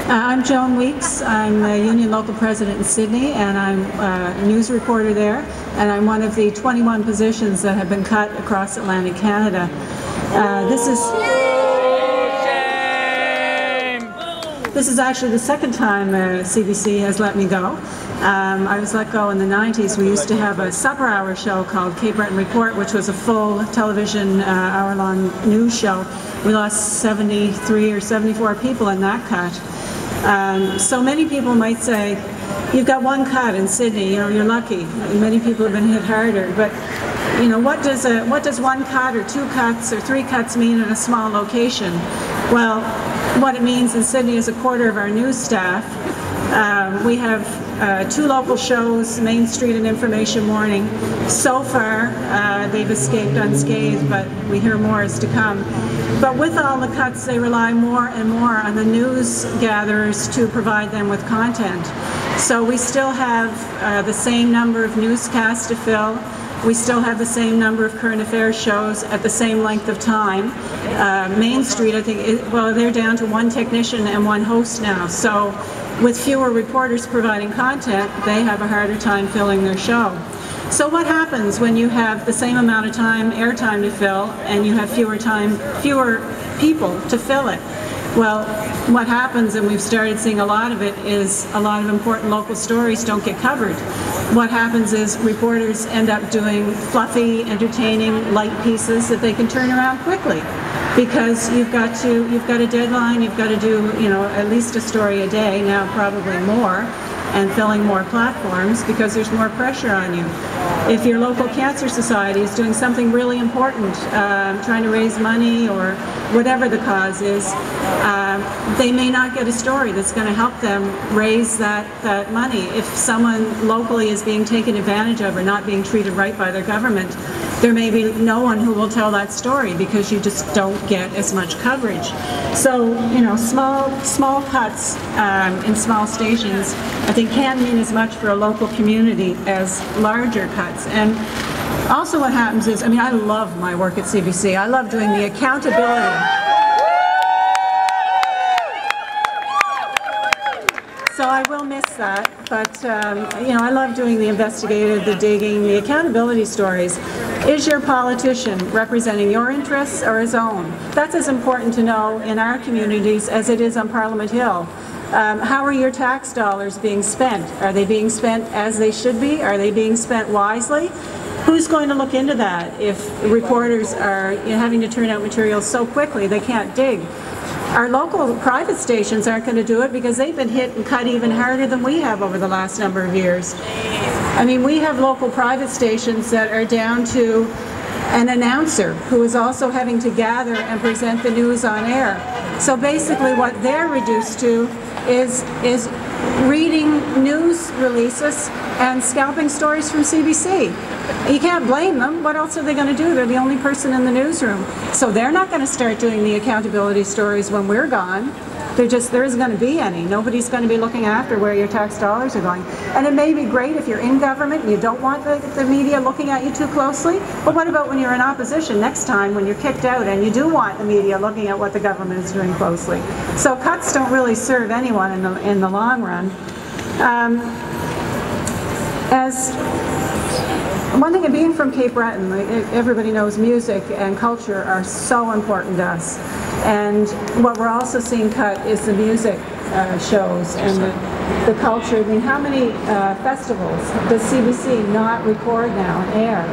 I'm Joan Weeks. I'm the Union Local President in Sydney, and I'm a news reporter there, and I'm one of the 21 positions that have been cut across Atlantic Canada. This is actually the second time CBC has let me go. I was let go in the 90s. We used to have a supper hour show called Cape Breton Report, which was a full television hour-long news show. We lost 73 or 74 people in that cut. So many people might say, you've got one cut in Sydney, you're lucky. Many people have been hit harder, but you know, what does one cut or two cuts or three cuts mean in a small location? Well, what it means in Sydney is a quarter of our news staff. We have 2 local shows, Main Street and Information Morning. So far, they've escaped unscathed, but we hear more is to come. But with all the cuts, they rely more and more on the news gatherers to provide them with content. So we still have the same number of newscasts to fill. We still have the same number of current affairs shows at the same length of time. Main Street, I think, well, they're down to 1 technician and 1 host now. So with fewer reporters providing content, they have a harder time filling their show. So what happens when you have the same amount of time, airtime to fill, and you have fewer people to fill it? Well, what happens, and we've started seeing a lot of it, is a lot of important local stories don't get covered. What happens is reporters end up doing fluffy, entertaining, light pieces that they can turn around quickly, because you've got a deadline, you've got to do, you know, at least a story a day, now probably more, and filling more platforms because there's more pressure on you. If your local cancer society is doing something really important, trying to raise money or whatever the cause is, they may not get a story that's going to help them raise that money. If someone locally is being taken advantage of or not being treated right by their government, there may be no one who will tell that story because you just don't get as much coverage. So, you know, small cuts in small stations, I think, can mean as much for a local community as larger cuts. And also what happens is, I mean, I love my work at CBC. I love doing the accountability. So I will miss that, but you know, I love doing the investigative, the digging, the accountability stories. Is your politician representing your interests or his own? That's as important to know in our communities as it is on Parliament Hill. How are your tax dollars being spent? Are they being spent as they should be? Are they being spent wisely? Who's going to look into that if reporters are, you know, having to turn out materials so quickly they can't dig? Our local private stations aren't going to do it because they've been hit and cut even harder than we have over the last number of years. I mean, we have local private stations that are down to an announcer who is also having to gather and present the news on air. So basically what they're reduced to is reading news releases and scalping stories from CBC. You can't blame them. What else are they going to do? They're the only person in the newsroom. So they're not going to start doing the accountability stories when we're gone. There isn't going to be any. Nobody's going to be looking after where your tax dollars are going. And it may be great if you're in government and you don't want the media looking at you too closely. But what about when you're in opposition next time, when you're kicked out and you do want the media looking at what the government is doing closely? So cuts don't really serve anyone in the long run. One thing, being from Cape Breton, everybody knows music and culture are so important to us. And what we're also seeing cut is the music shows and the culture. I mean, how many festivals does CBC not record now and air?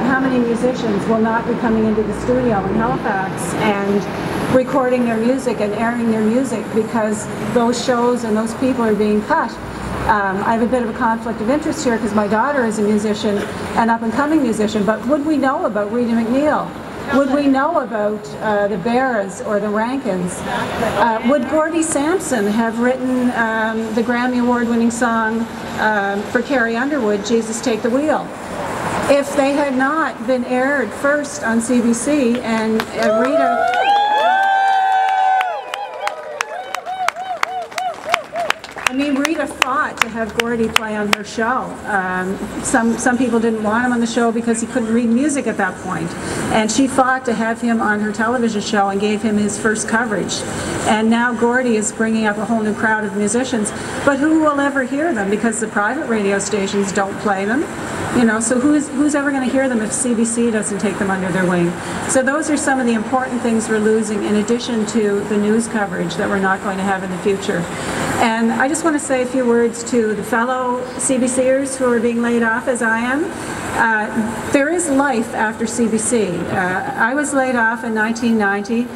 How many musicians will not be coming into the studio in Halifax and recording their music and airing their music because those shows and those people are being cut? I have a bit of a conflict of interest here because my daughter is a musician, an up-and-coming musician, but would we know about Rita McNeil? Would we know about the Bears or the Rankins? Would Gordie Sampson have written the Grammy Award-winning song for Carrie Underwood, Jesus Take the Wheel? If they had not been aired first on CBC and Rita... I mean, Rita fought to have Gordy play on her show. Some people didn't want him on the show because he couldn't read music at that point. And she fought to have him on her television show and gave him his first coverage. And now Gordy is bringing up a whole new crowd of musicians. But who will ever hear them? Because the private radio stations don't play them. You know, so who's ever going to hear them if CBC doesn't take them under their wing? So those are some of the important things we're losing, in addition to the news coverage that we're not going to have in the future. And I just want to say a few words to the fellow CBCers who are being laid off, as I am. There is life after CBC. I was laid off in 1990.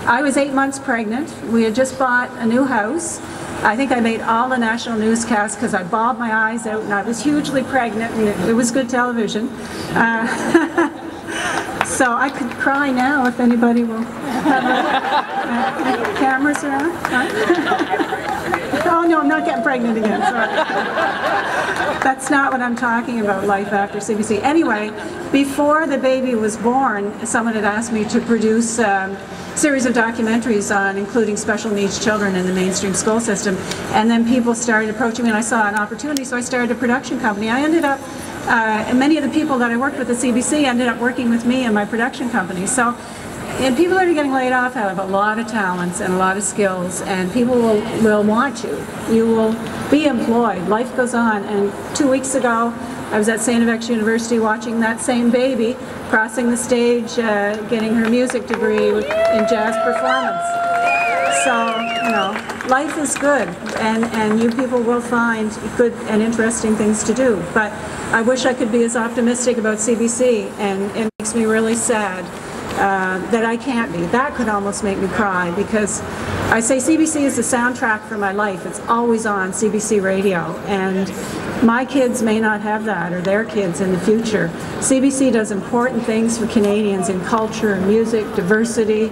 I was 8 months pregnant. We had just bought a new house. I think I made all the national newscasts because I bawled my eyes out and I was hugely pregnant, and it was good television. So I could cry now if anybody will have cameras around. Oh no, I'm not getting pregnant again, sorry. That's not what I'm talking about, life after CBC. Anyway, before the baby was born, someone had asked me to produce a series of documentaries on including special needs children in the mainstream school system. And then people started approaching me and I saw an opportunity, so I started a production company. I ended up, and many of the people that I worked with at CBC ended up working with me in my production company. So, and people that are getting laid off have a lot of talents and a lot of skills, and people will want you. You will be employed. Life goes on. And 2 weeks ago, I was at St. FX University watching that same baby crossing the stage, getting her music degree in jazz performance. So, you know, life is good, and you people will find good and interesting things to do. But I wish I could be as optimistic about CBC, and it makes me really sad that I can't be. That could almost make me cry, because I say CBC is the soundtrack for my life. It's always on CBC radio, and my kids may not have that, or their kids in the future. CBC does important things for Canadians in culture, music, diversity,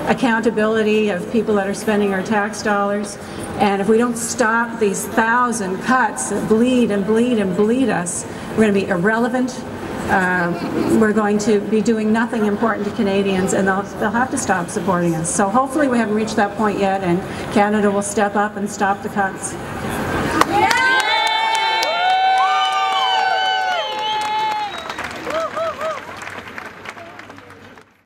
accountability of people that are spending our tax dollars. And if we don't stop these 1,000 cuts that bleed and bleed and bleed us, we're going to be irrelevant. We're going to be doing nothing important to Canadians, and they'll have to stop supporting us. So hopefully we haven't reached that point yet, and Canada will step up and stop the cuts.